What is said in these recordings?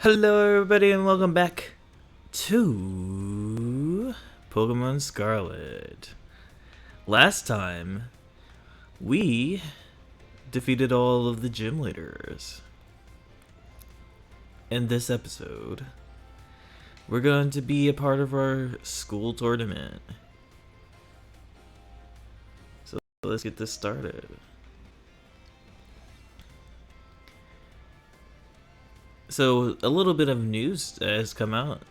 Hello everybody and welcome back to Pokemon Scarlet. Last time, we defeated all of the gym leaders. In this episode, we're going to be a part of our school tournament. So let's get this started. So a little bit of news has come out.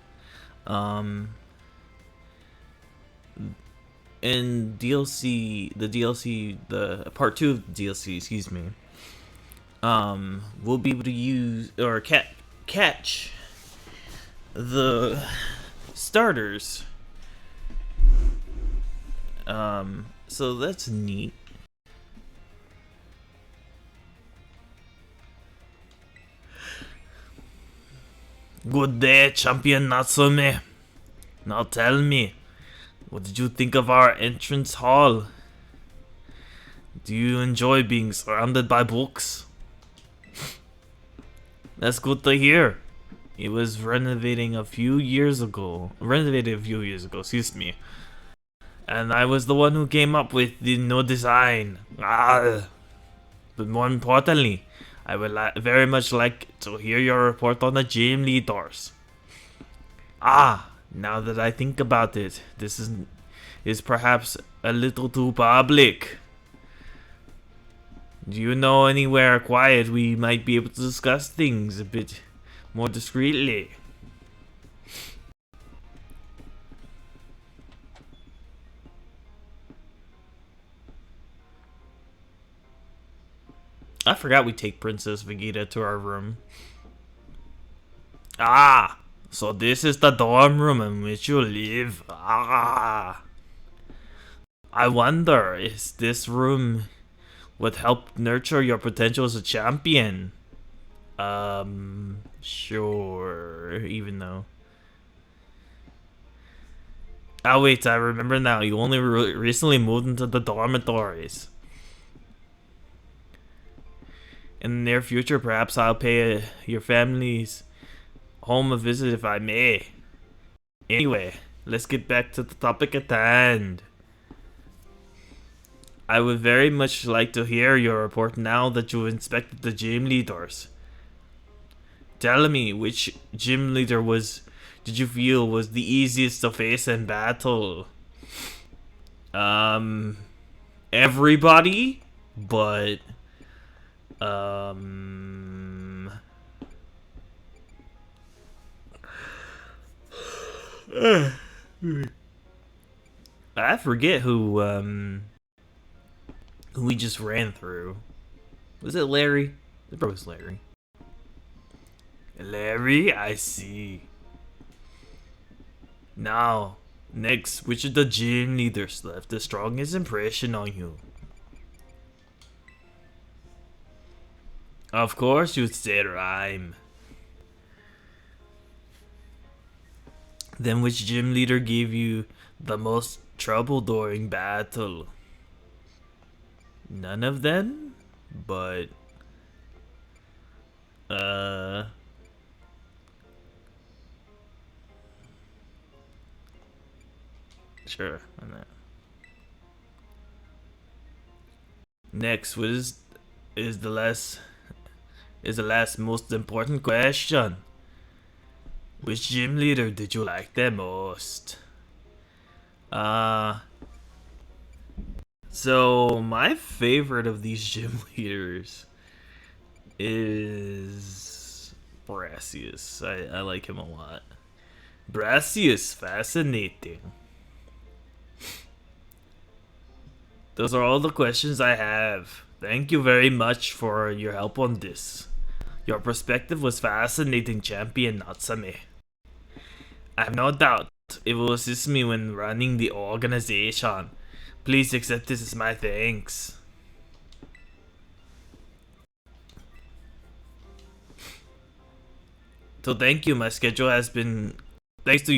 In the part 2 of the DLC, excuse me. We'll be able to use or catch the starters. So that's neat. Good day, Champion Natsume. Now tell me, what did you think of our entrance hall? Do you enjoy being surrounded by books? That's good to hear. It was renovated a few years ago, excuse me. And I was the one who came up with the new design. But more importantly, I would very much like to hear your report on the gym leaders. Now that I think about it, this is perhaps a little too public. Do you know anywhere quiet we might be able to discuss things a bit more discreetly? I forgot we take Princess Vegeta to our room. So this is the dorm room in which you live. I wonder, is this room would help nurture your potential as a champion? Sure, even though. Wait, I remember now. You only recently moved into the dormitories. In the near future, perhaps I'll pay your family's home a visit if I may. Anyway, let's get back to the topic at hand. I would very much like to hear your report now that you've inspected the gym leaders. Tell me, which gym leader did you feel was the easiest to face in battle? Everybody, but I forget who we just ran through. Was it Larry? It probably was Larry. Larry, I see. Now, next, which of the gym leaders left the strongest impression on you? Of course you'd say Rhyme. Then which gym leader gave you the most trouble during battle? None of them? But sure, on that. Next, what is the last most important question? Which gym leader did you like the most? So my favorite of these gym leaders is Brassius. I like him a lot. Brassius, fascinating. Those are all the questions I have. Thank you very much for your help on this. Your perspective was fascinating, Champion Natsume. I have no doubt it will assist me when running the organization. Please accept this as my thanks. So thank you, my schedule has been cleared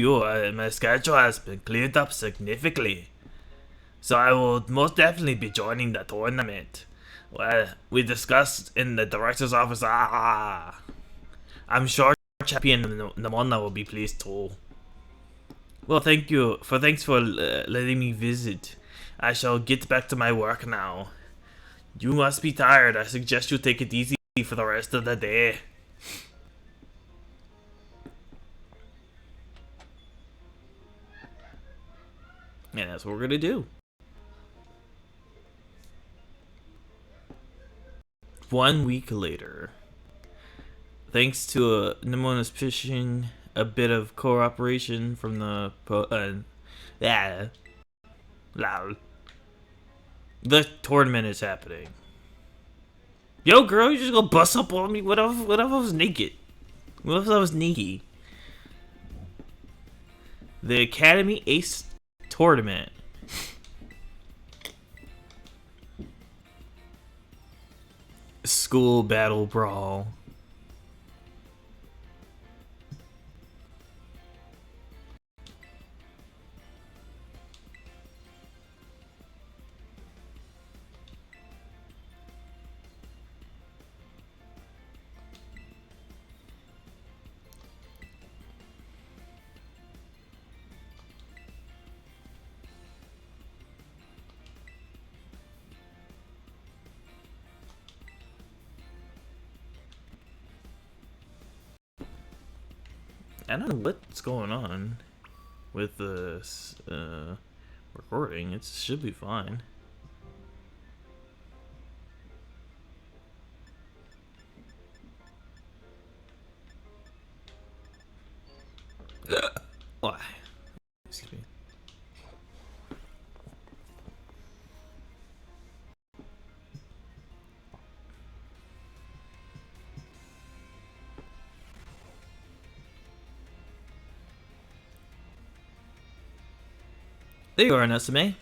up significantly. So I will most definitely be joining the tournament. Well, we discussed in the director's office. I'm sure champion Namona will be pleased too. Well, thanks for letting me visit. I shall get back to my work now. You must be tired. I suggest you take it easy for the rest of the day. And that's what we're gonna do. 1 week later, thanks to Nimona's pushing a bit of cooperation from the the tournament is happening. Yo, girl, you just gonna bust up on me? What if I was naked? What if I was naked? The Academy Ace Tournament. School Battle Brawl. I don't know what's going on with this recording. It should be fine. Why? Excuse me. There you are, Natsume.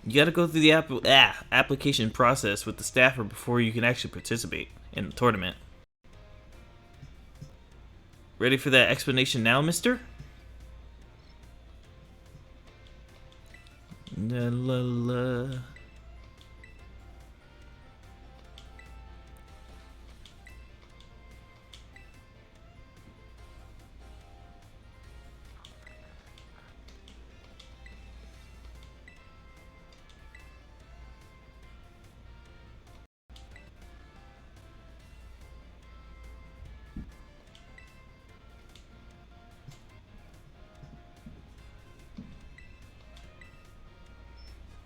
You gotta go through the application process with the staffer before you can actually participate in the tournament. Ready for that explanation now, mister? La la la.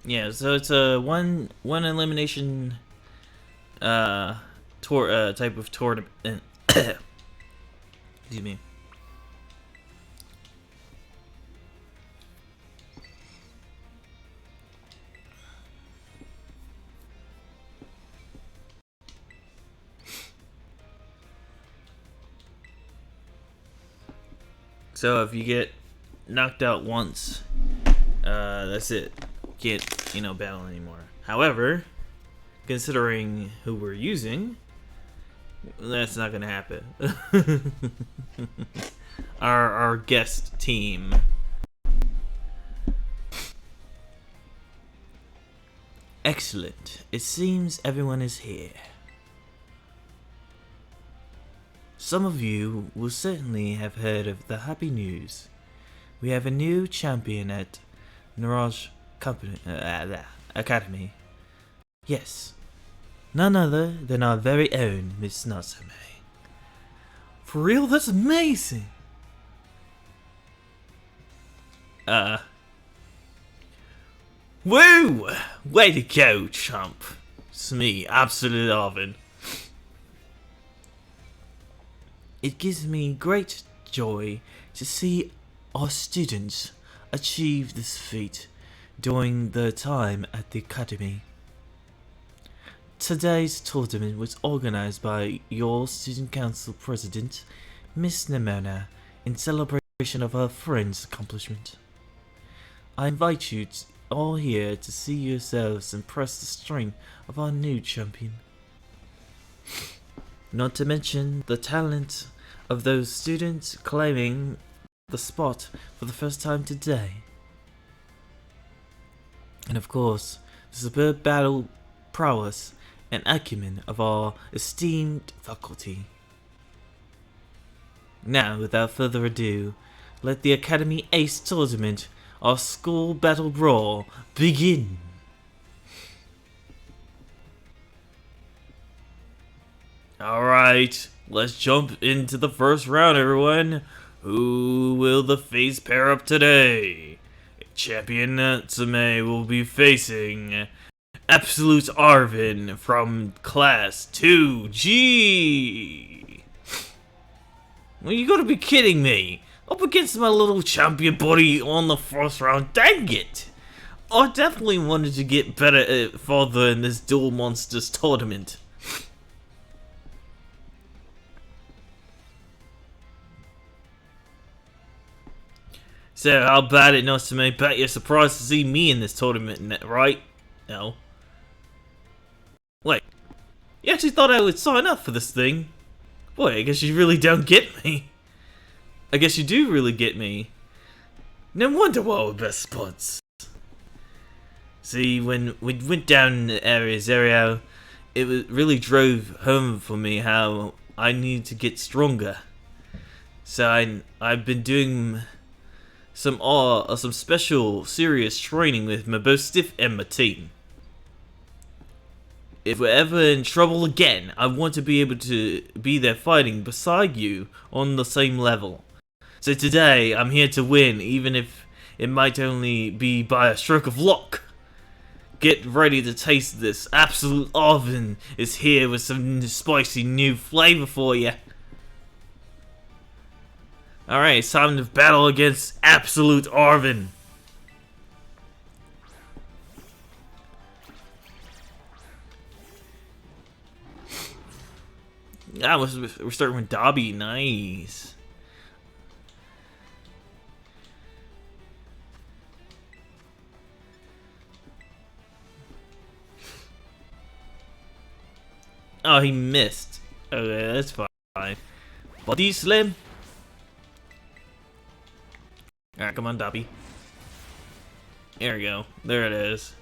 Yeah, so it's a one elimination type of tournament. Excuse me. So if you get knocked out once, that's it. Can't, battle anymore. However, considering who we're using, that's not gonna happen. our guest team. Excellent. It seems everyone is here. Some of you will certainly have heard of the happy news. We have a new champion at Naraj Academy. Yes, none other than our very own Miss Natsume. For real? That's amazing! Woo! Way to go, chump. It's me, Absolute Alvin. It gives me great joy to see our students achieve this feat during their time at the Academy. Today's tournament was organized by your Student Council President, Miss Nimona, in celebration of her friend's accomplishment. I invite you all here to see yourselves impress the strength of our new champion. Not to mention the talent of those students claiming the spot for the first time today. And of course, the superb battle prowess and acumen of our esteemed faculty. Now, without further ado, let the Academy Ace Tournament, our School Battle Brawl, begin! Alright, let's jump into the first round, everyone! Who will the face pair up today? Champion Natsume will be facing Absolute Arvin from Class 2G! Well, you gotta be kidding me! Up against my little champion buddy on the first round, dang it! I definitely wanted to get better further in this Duel Monsters tournament. So, how about it, Natsume? Bet you're surprised to see me in this tournament, right? No. Wait, you actually thought I would sign up for this thing? Boy, I guess you really don't get me. I guess you do really get me. No wonder why we're best buds. See, when we went down the area, it really drove home for me how I need to get stronger. So I've been doing some special serious training with my both stiff and my team. If we're ever in trouble again, I want to be able to be there fighting beside you on the same level. So today, I'm here to win, even if it might only be by a stroke of luck. Get ready to taste this. Absolute Arvin is here with some spicy new flavor for you. Alright, it's time to battle against Absolute Arvin. Ah, we're starting with Dobby. Nice. Oh, he missed. Okay, that's fine. Body slam. Alright, come on, Dobby. There we go. There it is.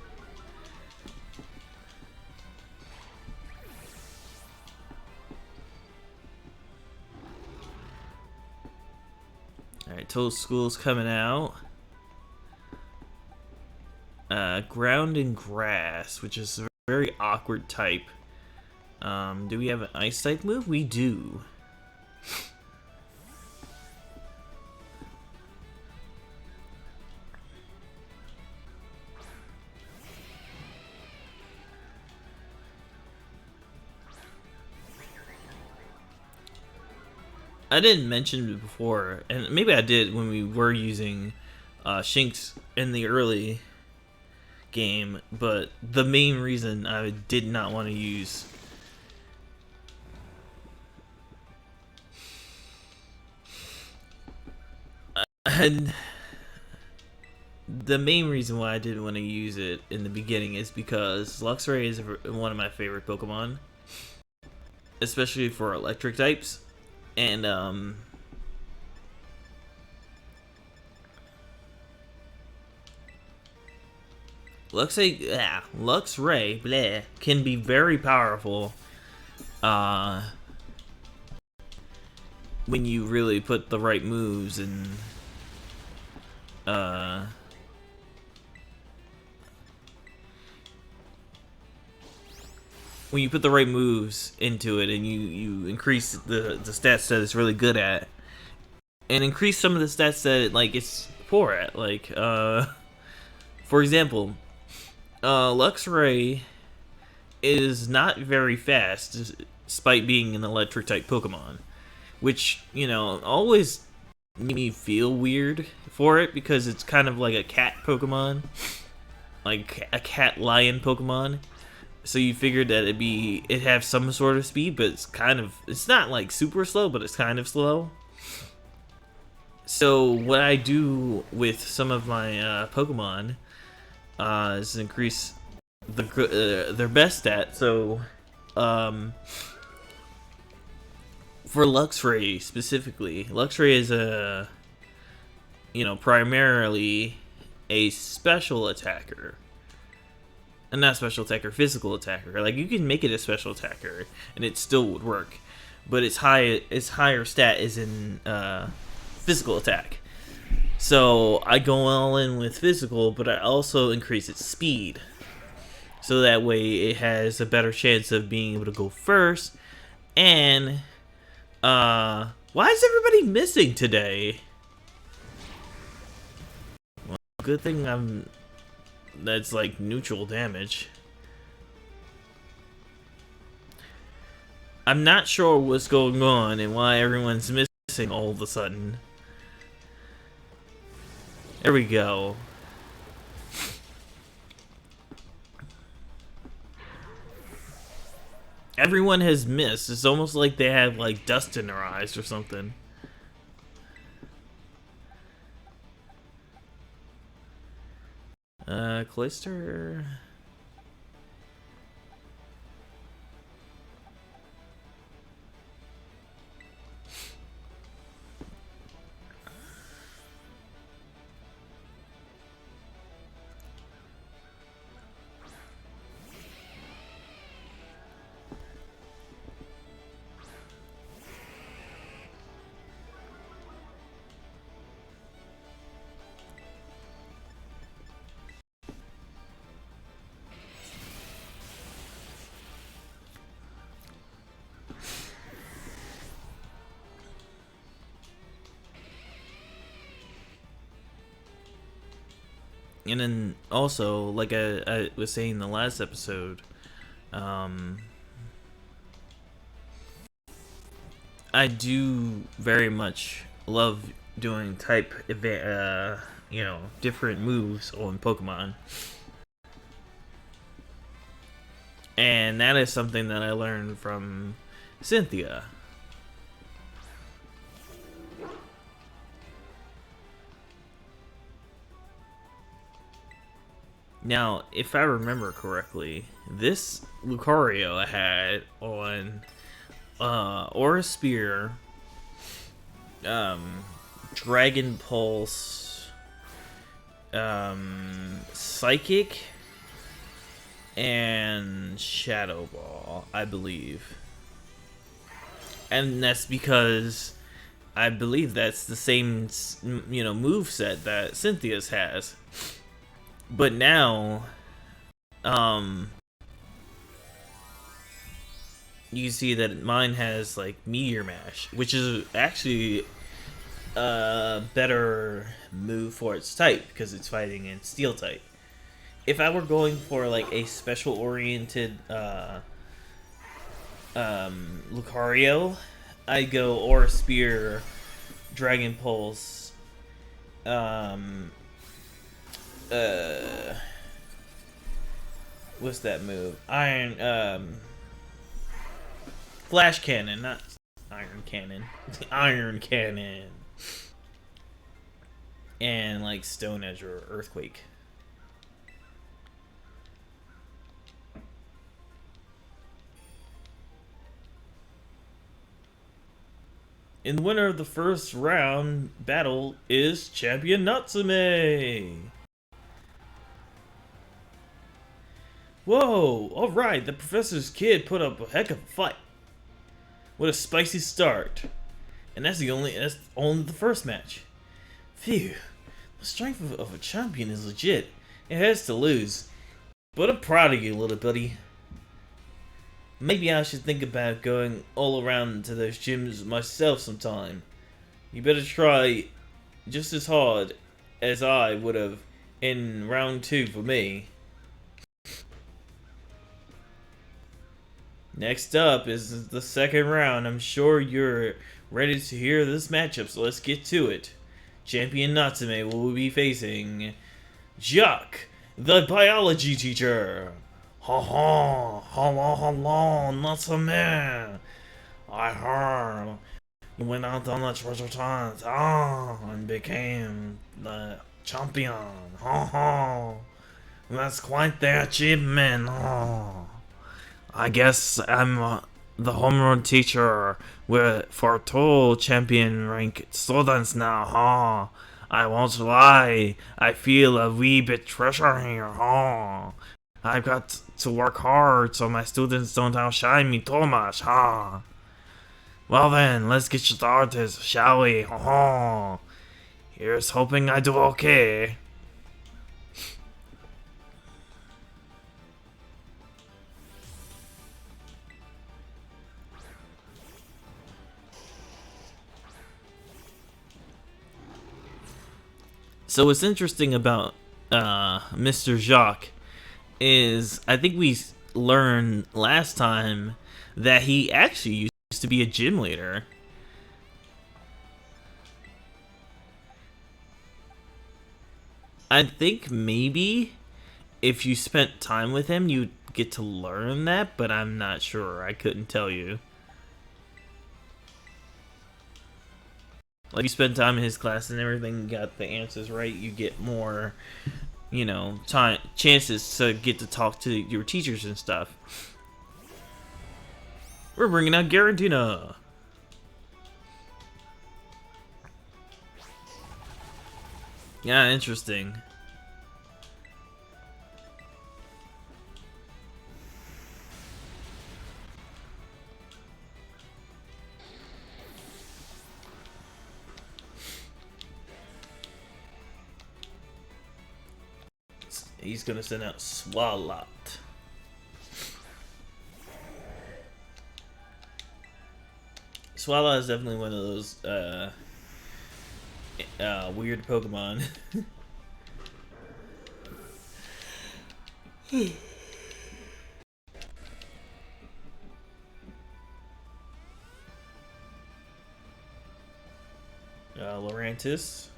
Alright, Total School's coming out. Ground and Grass, which is a very awkward type. Do we have an Ice type move? We do. I didn't mention it before, and maybe I did when we were using Shinx in the early game, but the main reason I did not want to use and the main reason why I didn't want to use it in the beginning is because Luxray is one of my favorite Pokemon, especially for electric types. And Luxray bleh, can be very powerful when you really put the right moves and when you put the right moves into it and you increase the stats that it's really good at and increase some of the stats that it's poor at, like for example, Luxray is not very fast despite being an electric type Pokemon, which, you know, always made me feel weird for it because it's kind of like a cat Pokemon, like a cat lion Pokemon. So you figured that it'd have some sort of speed, but it's not like super slow, but it's kind of slow. So what I do with some of my Pokemon is increase their best stat. So for Luxray specifically, Luxray is primarily a special attacker. And not special attacker, physical attacker. Like, you can make it a special attacker, and it still would work. but its higher stat is in physical attack. So I go all in with physical, but I also increase its speed. So that way it has a better chance of being able to go first. And why is everybody missing today? Well, good thing that's like neutral damage. I'm not sure what's going on and why everyone's missing all of a sudden. There we go. Everyone has missed. It's almost like they have like dust in their eyes or something. Cloister. And then also, like I was saying in the last episode, I do very much love doing type different moves on Pokemon. And that is something that I learned from Cynthia. Now, if I remember correctly, this Lucario I had on Aura Spear, Dragon Pulse, Psychic, and Shadow Ball, I believe. And that's because I believe that's the same, moveset that Cynthia's has. But now, you see that mine has like Meteor Mash, which is actually a better move for its type because it's fighting in Steel type. If I were going for like a special oriented Lucario, I'd go Aura Spear, Dragon Pulse, what's that move? Flash Cannon, not Iron Cannon. Iron Cannon. And like Stone Edge or Earthquake. And the winner of the first round battle is Champion Natsume. Whoa, alright, the professor's kid put up a heck of a fight. What a spicy start. And that's only the first match. Phew, the strength of a champion is legit. It has to lose. But I'm proud of you, little buddy. Maybe I should think about going all around to those gyms myself sometime. You better try just as hard as I would have in round 2 for me. Next up is the second round. I'm sure you're ready to hear this matchup, so let's get to it. Champion Natsume will be facing Jock, the biology teacher. Ha ha, hello, Natsume. I heard you went out on the treasure hunt, and became the champion. Ha ha, that's quite the achievement. I guess I'm the homeroom teacher for 2 champion rank students now, huh? I won't lie, I feel a wee bit pressure here, huh? I've got to work hard so my students don't outshine me too much, huh? Well then, let's get started, shall we? Oh, here's hoping I do okay. So what's interesting about Mr. Jacques is I think we learned last time that he actually used to be a gym leader. I think maybe if you spent time with him, you'd get to learn that, but I'm not sure. I couldn't tell you. Like, you spend time in his class and everything, got the answers right, you get more, time chances to get to talk to your teachers and stuff. We're bringing out Garantina. Yeah, interesting. He's gonna send out Swalot. Swalot is definitely one of those weird Pokemon. Lurantis.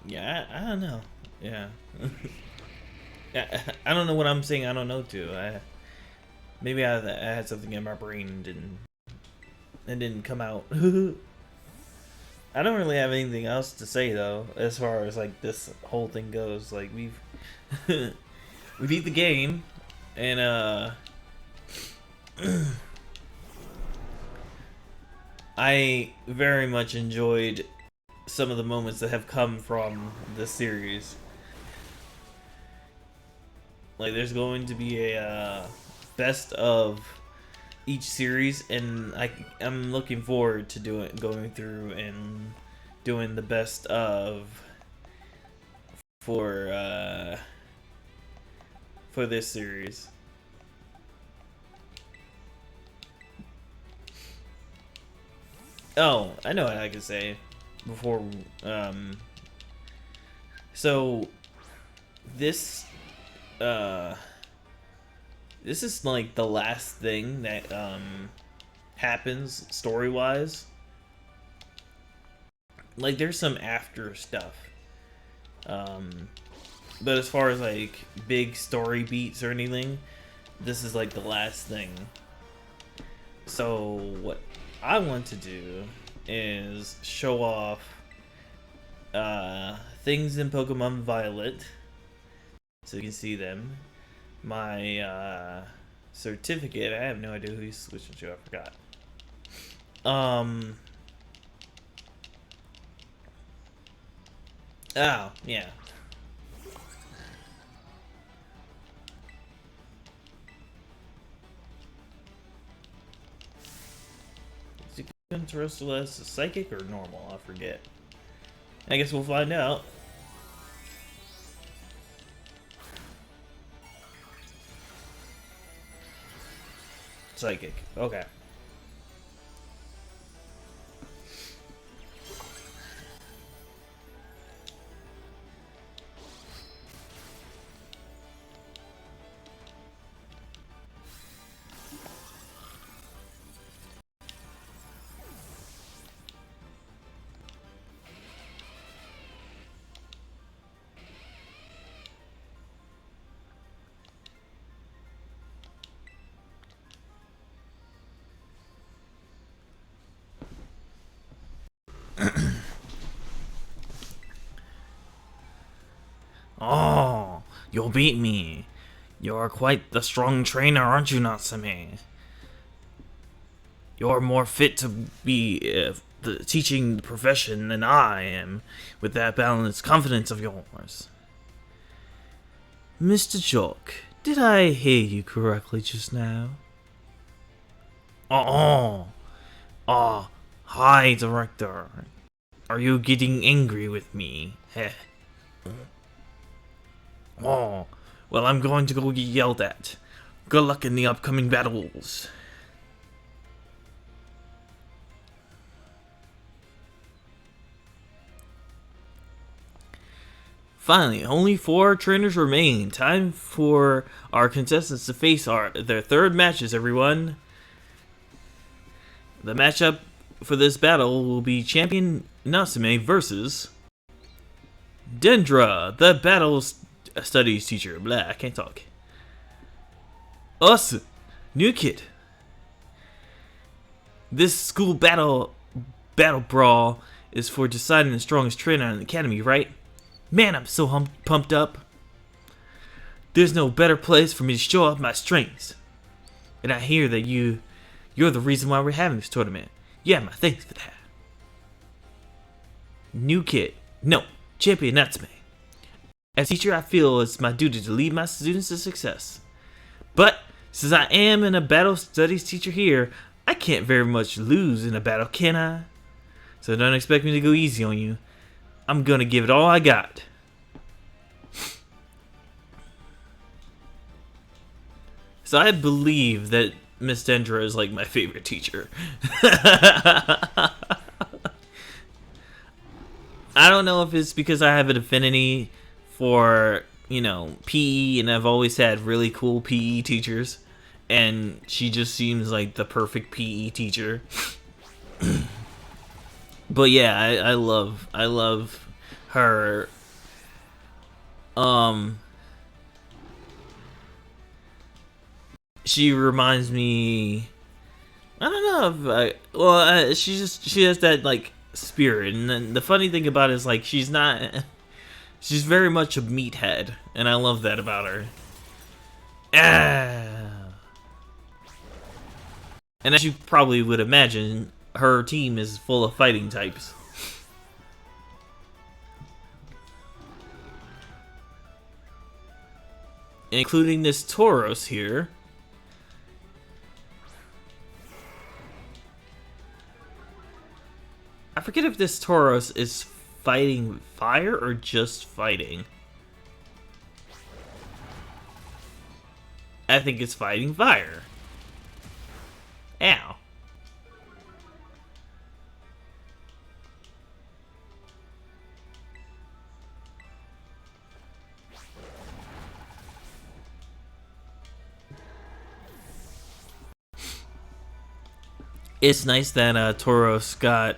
Yeah, I don't know. Yeah. I don't know what I'm saying. I don't know to. Maybe I had something in my brain and didn't come out. I don't really have anything else to say though, as far as like this whole thing goes. Like we've we beat the game, and I very much enjoyed some of the moments that have come from the series. Like there's going to be a best of each series, and I'm looking forward to going through and doing the best of for this series. Oh, I know what I could say before. So this this is like the last thing that happens story wise. Like there's some after stuff, but as far as like big story beats or anything, this is like the last thing. So what I want to do is show off things in Pokemon Violet, so you can see them. My certificate. I have no idea who he's switching to. I forgot. Oh yeah. Is it Terrestrial as a psychic or normal? I forget. I guess we'll find out. Psychic. Okay. You'll beat me. You're quite the strong trainer, aren't you, Natsume? You're more fit to be the teaching profession than I am, with that balanced confidence of yours. Mr. Jock, did I hear you correctly just now? Hi, Director. Are you getting angry with me? Heh. Well, I'm going to go get yelled at. Good luck in the upcoming battles. Finally, only 4 trainers remain. Time for our contestants to face their third matches, everyone. The matchup for this battle will be Champion Natsume versus Dendra, the battle studies teacher. Blah, I can't talk. Us, new kid. This school battle brawl is for deciding the strongest trainer in the academy, right? Man, I'm so pumped up. There's no better place for me to show off my strengths. And I hear that you're the reason why we're having this tournament. Yeah, my thanks for that. New kid. No, Champion Natsume. As teacher, I feel it's my duty to lead my students to success. But since I am a battle studies teacher here, I can't very much lose in a battle, can I? So don't expect me to go easy on you. I'm gonna give it all I got. So I believe that Miss Dendra is like my favorite teacher. I don't know if it's because I have an affinity for, PE, and I've always had really cool PE teachers, and she just seems like the perfect PE teacher. But yeah, I love her. She reminds me. I don't know if she has that like spirit, and then the funny thing about it is like she's very much a meathead, and I love that about her. And as you probably would imagine, her team is full of fighting types. Including this Tauros here. I forget if this Tauros is fighting fire or just fighting. I think it's fighting fire. Ow. It's nice that Tauros got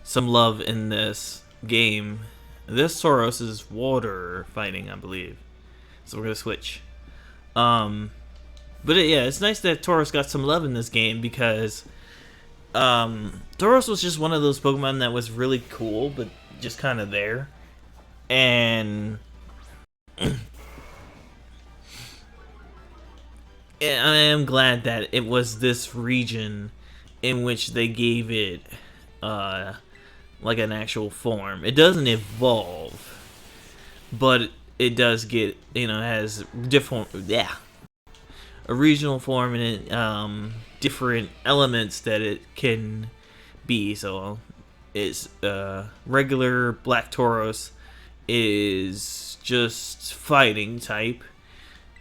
some love in this game. This Tauros is water fighting, I believe. So we're gonna switch. But yeah, it's nice that Tauros got some love in this game because Tauros was just one of those Pokemon that was really cool, but just kind of there. And I am glad that it was this region in which they gave it like an actual form. It doesn't evolve, but it does get, has different, a regional form, and it, different elements that it can be. So it's regular Black Tauros is just fighting type.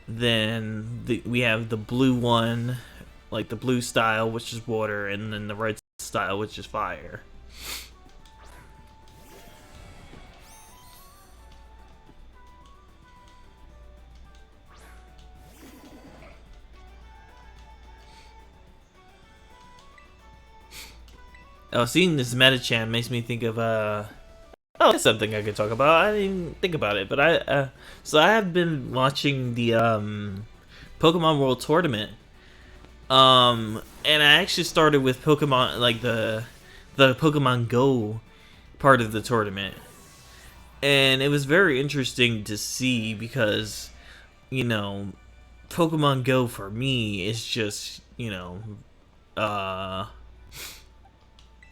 Then we have the blue one, like the blue style, which is water, and then the red style, which is fire. Seeing this Metachan makes me think of that's something I could talk about. I didn't even think about it, but so I have been watching the Pokemon World Tournament, and I actually started with Pokemon, like the Pokemon Go part of the tournament, and it was very interesting to see because you know, Pokemon Go for me is just, uh,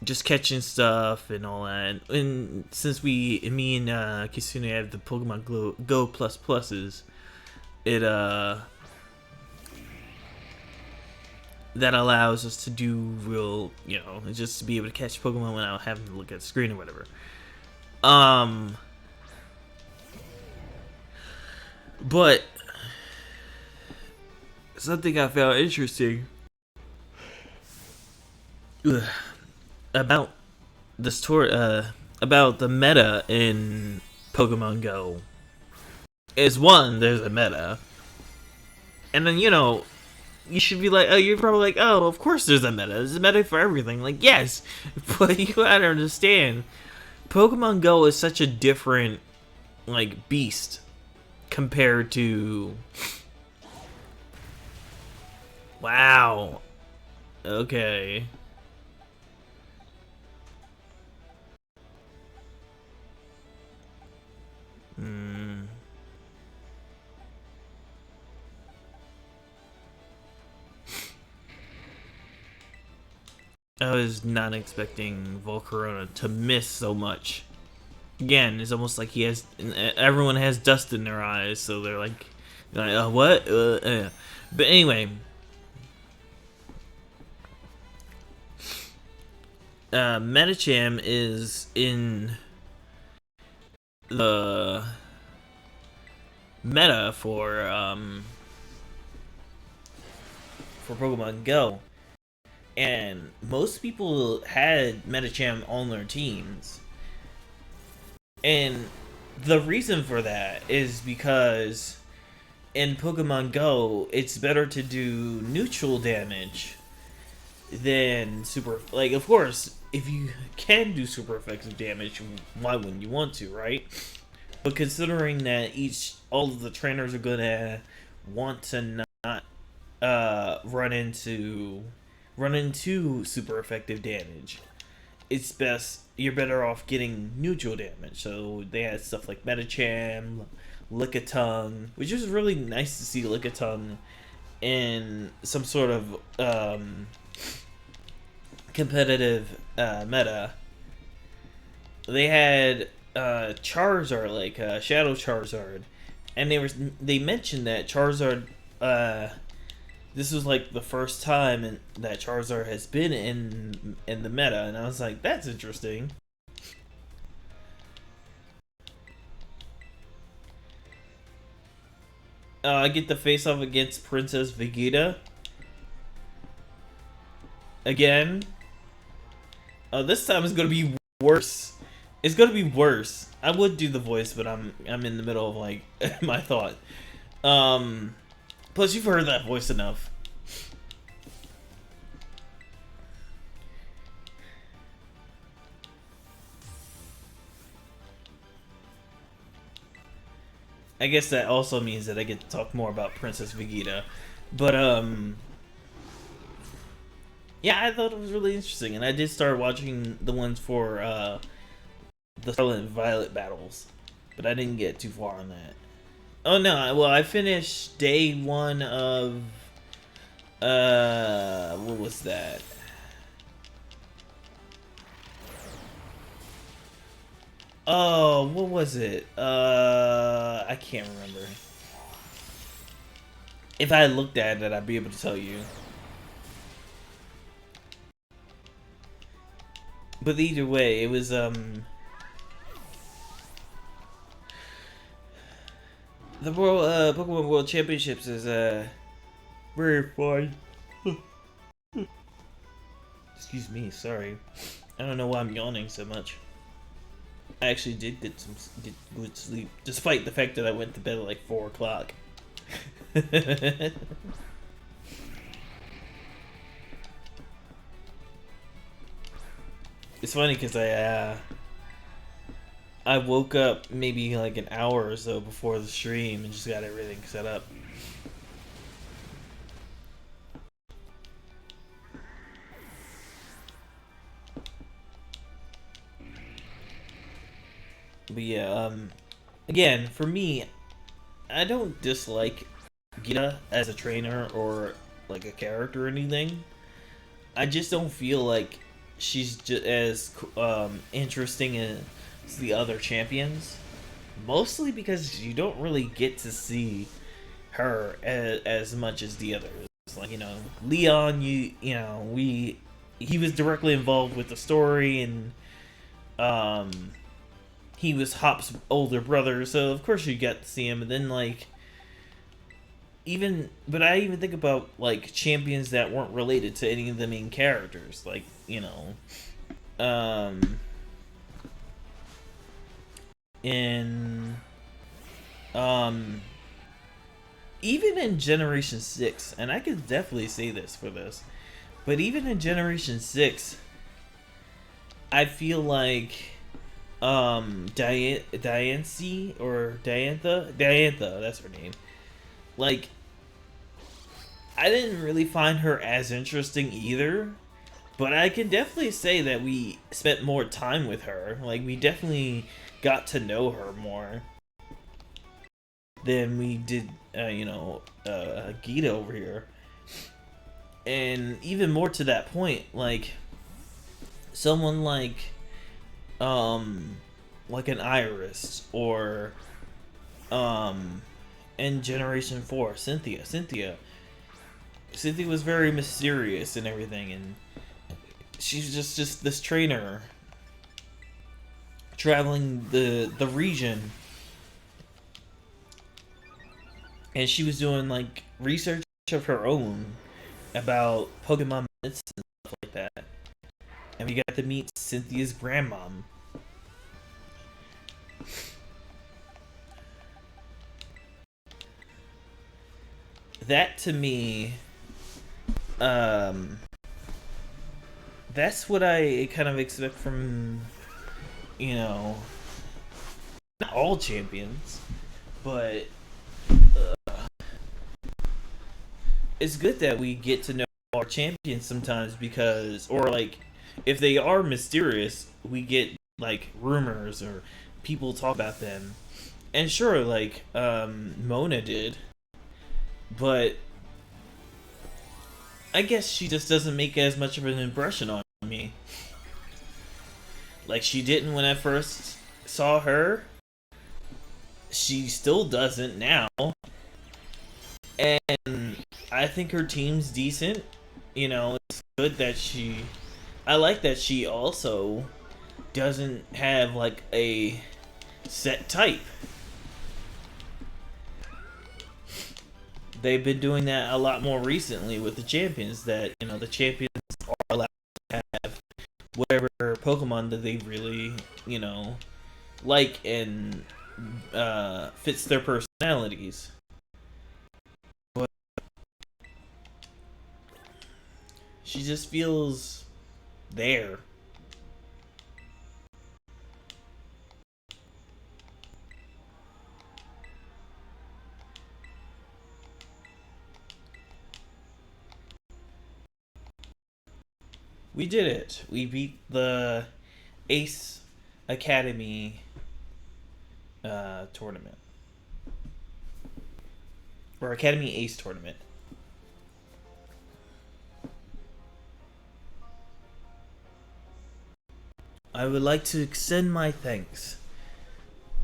just catching stuff and all that. And since me and Kisune have the Pokemon Go Plus Pluses, it that allows us to do real, just to be able to catch Pokemon without having to look at the screen or whatever. But something I found interesting about this tour, about the meta in Pokemon Go is one, there's a meta, and then you should be like, oh, you're probably like, oh, of course there's a meta. There's a meta for everything. Like, yes, but you gotta understand, Pokemon Go is such a different, like, beast compared to. Wow. Okay. Hmm. I was not expecting Volcarona to miss so much. Again, it's almost like everyone has dust in their eyes, so they're like what? But anyway, Medicham is in the meta for Pokemon Go. And most people had Medicham on their teams. And the reason for that is because in Pokemon Go, it's better to do neutral damage than super. Like, of course, if you can do super effective damage, why wouldn't you want to, right? But considering that all of the trainers are gonna want to not run into super effective damage, it's best you're better off getting neutral damage. So they had stuff like Medicham, Lickitung, which was really nice to see Lickitung in some sort of competitive meta. They had Charizard, like Shadow Charizard, and they mentioned that Charizard this was like the first time that Charizard has been in the meta, and I was like, that's interesting. I get the face off against Princess Vegeta again. This time it's gonna be worse. It's gonna be worse. I would do the voice, but I'm in the middle of like my thought. Plus, you've heard that voice enough. I guess that also means that I get to talk more about Princess Vegeta. But, yeah, I thought it was really interesting. And I did start watching the ones for, the Scarlet and Violet battles. But I didn't get too far on that. Oh, no. Well, I finished day one of, what was that? Oh, what was it? I can't remember. If I looked at it, I'd be able to tell you. But either way, it was, the Pokemon World Championships is, very fun. Excuse me, sorry. I don't know why I'm yawning so much. I actually did get good sleep, despite the fact that I went to bed at like 4 o'clock. It's funny because I woke up maybe like an hour or so before the stream and just got everything set up. But yeah, again, for me, I don't dislike Gita as a trainer or like a character or anything. I just don't feel like she's just as interesting as the other champions. Mostly because you don't really get to see her as much as the others. Like, Leon, he was directly involved with the story, and um he was Hop's older brother, so of course you got to see him. And then like but I even think about like champions that weren't related to any of the main characters, like um in um even in Generation 6, and I could definitely say this for this, but even in Generation 6, I feel like Diancie or Diantha, that's her name. Like, I didn't really find her as interesting either, but I can definitely say that we spent more time with her. Like, we definitely got to know her more than we did, Gita over here. And even more to that point, like, someone like an Iris, or in Generation 4, Cynthia was very mysterious and everything, and she's just this trainer traveling the region, and she was doing like research of her own about Pokemon myths and stuff like that. And we got to meet Cynthia's grandmom. That to me, that's what I kind of expect from, not all champions, but it's good that we get to know our champions sometimes, because, or like, if they are mysterious, we get like rumors or people talk about them. And sure, like Mona did, but I guess she just doesn't make as much of an impression on me. Like she didn't when I first saw her. She still doesn't now. And I think her team's decent. It's good that I like that she also doesn't have like a set type. They've been doing that a lot more recently with the champions, that the champions are allowed to have whatever Pokemon that they really like and fits their personalities. But she just feels there. We did it. We beat the Ace Academy tournament. Or Academy Ace tournament. I would like to extend my thanks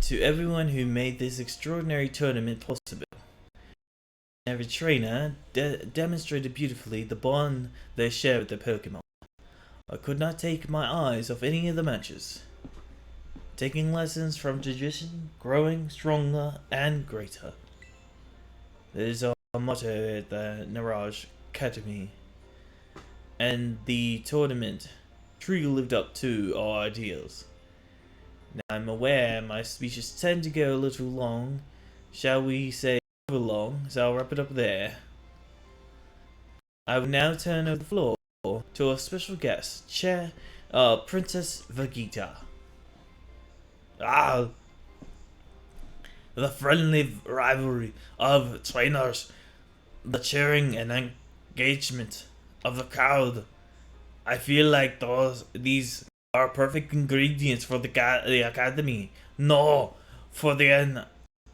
to everyone who made this extraordinary tournament possible. Every trainer demonstrated beautifully the bond they share with their Pokemon. I could not take my eyes off any of the matches. Taking lessons from tradition, growing stronger and greater. That is our motto at the Naraj Academy. And the tournament truly lived up to our ideals. Now I'm aware my speeches tend to go a little long. Shall we say over long? So I'll wrap it up there. I will now turn over the floor to our special guest, Princess Vegeta. The friendly rivalry of trainers, the cheering and engagement of the crowd. I feel like these are perfect ingredients for the academy. No, for the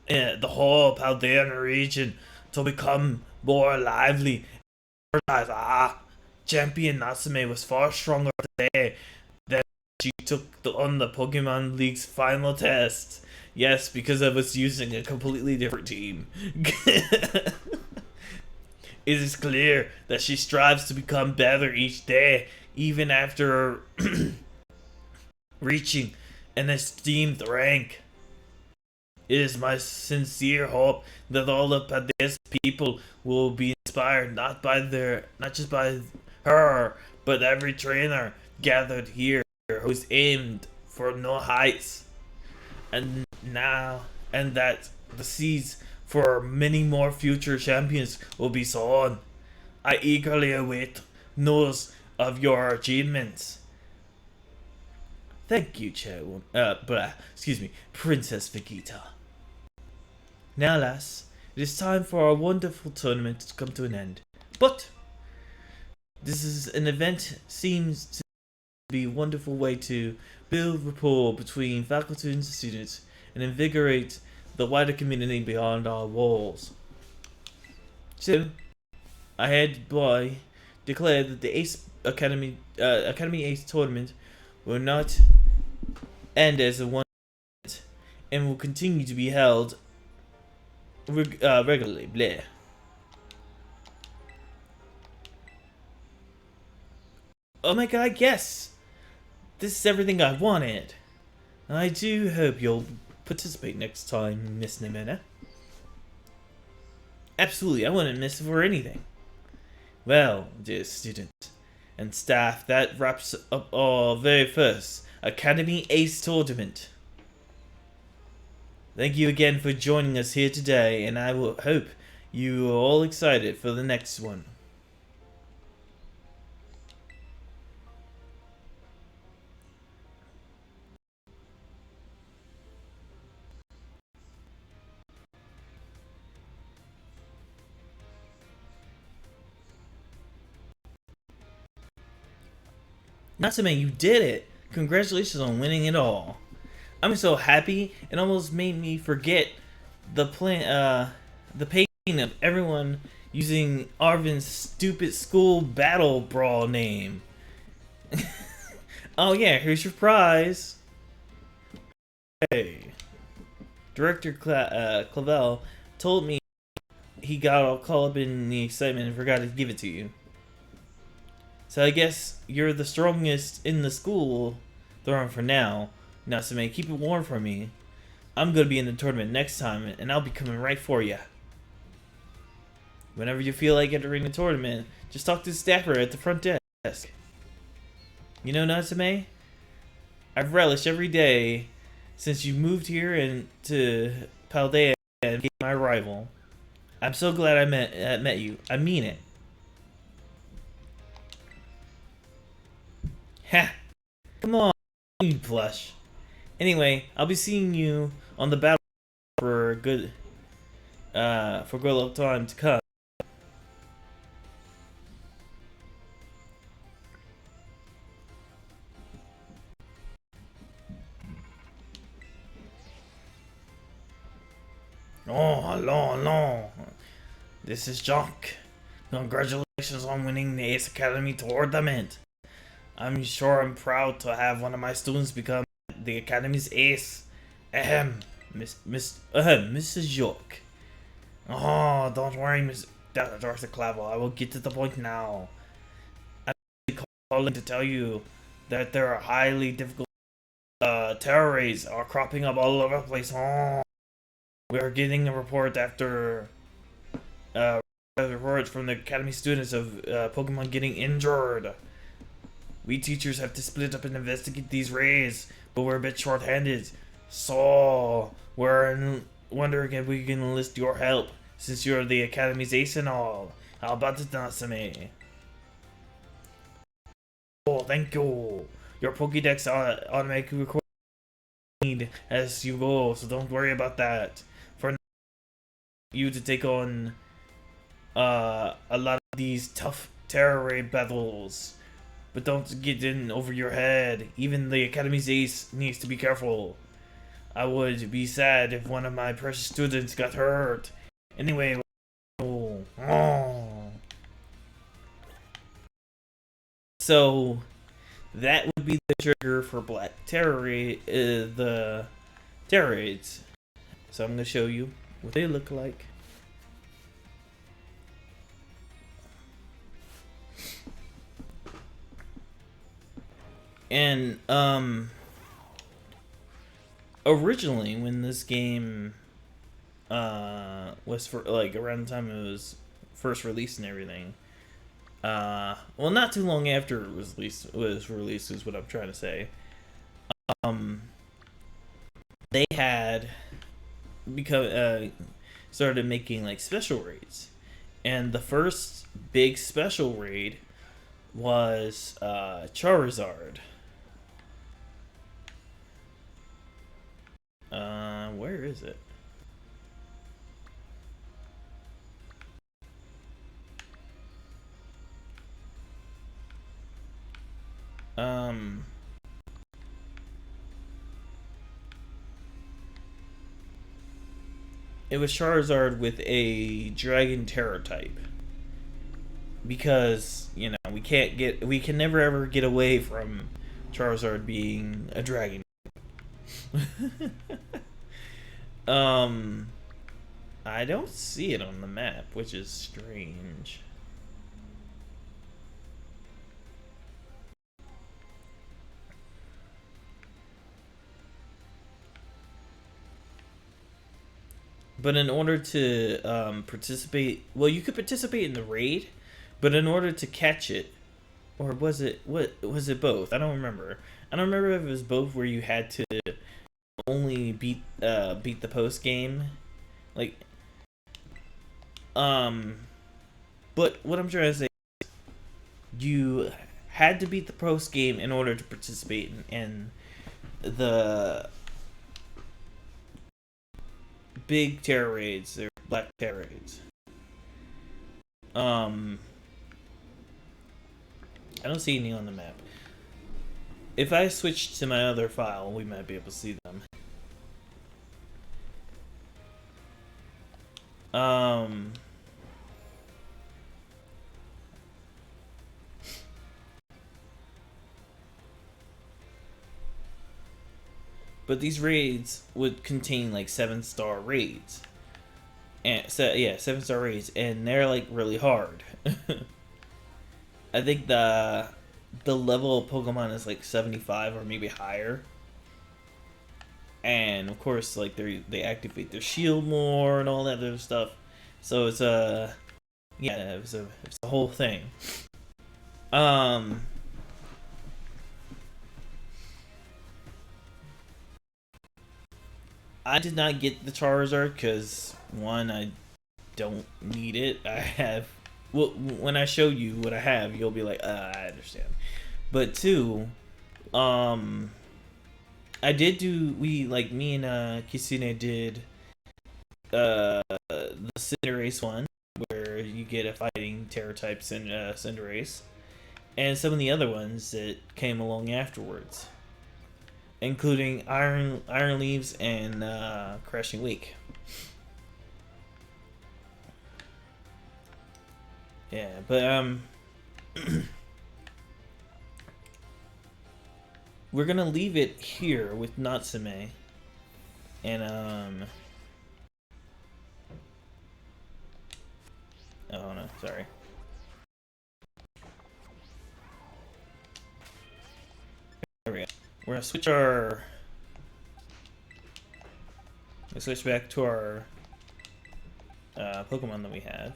the whole Paldean region to become more lively. Champion Natsume was far stronger today than she took on the Pokemon League's final test. Yes, because I was using a completely different team. It is clear that she strives to become better each day, even after reaching an esteemed rank. It is my sincere hope that all of Pade's people will be inspired not just by her, but every trainer gathered here who's aimed for no heights, and that the seeds for many more future champions will be sown. I eagerly await news of your achievements. Thank you, Princess Vegeta. Now, lass, it is time for our wonderful tournament to come to an end. But this is an event seems to be a wonderful way to build rapport between faculty and students and invigorate the wider community beyond our walls. So, I had boy declared that the Academy Ace tournament will not end as a one event and will continue to be held regularly. Bleh. Oh my god, yes! This is everything I wanted. I do hope you'll participate next time, Miss Nimena. Absolutely, I wouldn't miss it for anything. Well, dear student and staff, that wraps up our very first Academy Ace tournament. Thank you again for joining us here today, and I will hope you are all excited for the next one. Natsume, you did it! Congratulations on winning it all. I'm so happy, it almost made me forget the pain of everyone using Arvin's stupid School Battle Brawl name. Oh yeah, here's your prize. Hey. Director Clavel told me he got all caught up in the excitement and forgot to give it to you. So I guess you're the strongest in the school, throwing for now. Natsume, keep it warm for me. I'm gonna be in the tournament next time, and I'll be coming right for you. Whenever you feel like entering the tournament, just talk to the staffer at the front desk. You know, Natsume, I've relished every day since you moved here and to Paldea and became my rival. I'm so glad I met you. I mean it. Ha! Come on, you plush. Anyway, I'll be seeing you on the battle for a good long time to come. Oh, hello. This is Jock. Congratulations on winning the Ace Academy tournament. I'm sure I'm proud to have one of my students become the Academy's ace. Mrs. York. Oh, don't worry, Miss Dr. Clavel. I will get to the point now. I'm calling to tell you that there are highly difficult terror raids are cropping up all over the place. Oh, we are getting a report after reports from the Academy students of Pokemon getting injured. We teachers have to split up and investigate these raids, but we're a bit short-handed. So, we're wondering if we can enlist your help, since you're the Academy's ace and all. How about it, Natsume? Oh, thank you. Your Pokédex automatically record as you go, so don't worry about that. For now, you to take on a lot of these tough terror raid battles. But don't get in over your head. Even the Academy's ace needs to be careful. I would be sad if one of my precious students got hurt. Anyway, so that would be the trigger for Black Terror the Terror Raids. So I'm gonna show you what they look like. And originally when this game was for like around the time it was first released and everything, well, not too long after it was released is what I'm trying to say. They had started making like special raids, and the first big special raid was Charizard. Where is it? It was Charizard with a Dragon Terror type. Because, you know, we can never ever get away from Charizard being a dragon. I don't see it on the map, which is strange. But in order to participate, well, you could participate in the raid, but in order to catch it, or was it both? I don't remember. I don't remember if it was both, where you had to only beat the post game, like. But what I'm trying to say is you had to beat the post game in order to participate in the big terror raids, or black terror raids. I don't see any on the map. If I switch to my other file, we might be able to see them. But these raids would contain like 7-star raids. And so yeah, 7-star raids, and they're like really hard. I think the level of Pokemon is like 75 or maybe higher. And of course, like they activate their shield more and all that other stuff. So it's yeah, it's a whole thing. I did not get the Charizard because, one, I don't need it. I have, well, when I show you what I have, you'll be like, I understand. But two, I did do, me and Kisune did the Cinderace one, where you get a fighting Terror type Cinderace, and some of the other ones that came along afterwards, including Iron Leaves and Crashing Wake. Yeah, but we're gonna leave it here with Natsume, and oh no, sorry. There we go. We're gonna switch back to our Pokemon that we have,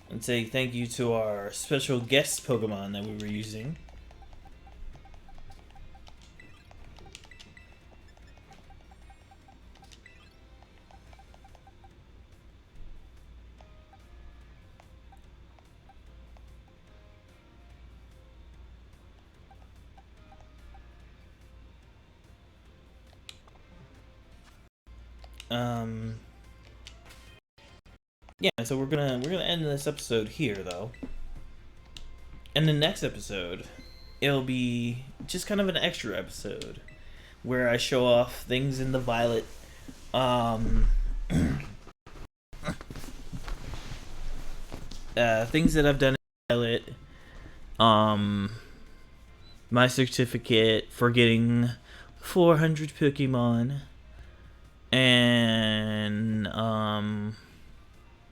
and say thank you to our special guest Pokemon that we were using. Yeah, so we're gonna end this episode here, though. In the next episode, it'll be just kind of an extra episode where I show off things in the Violet. Things that I've done in Violet. My certificate for getting 400 Pokemon. And,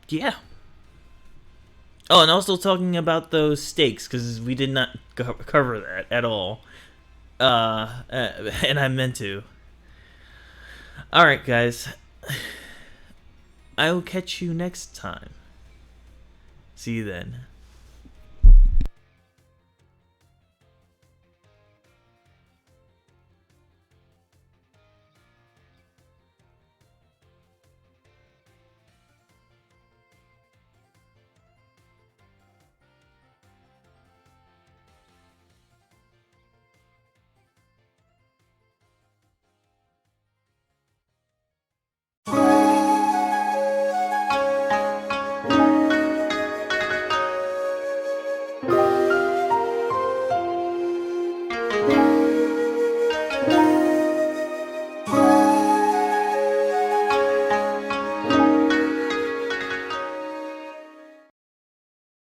yeah. Oh, and also talking about those stakes, because we did not cover that at all. And I meant to. Alright, guys. I will catch you next time. See you then.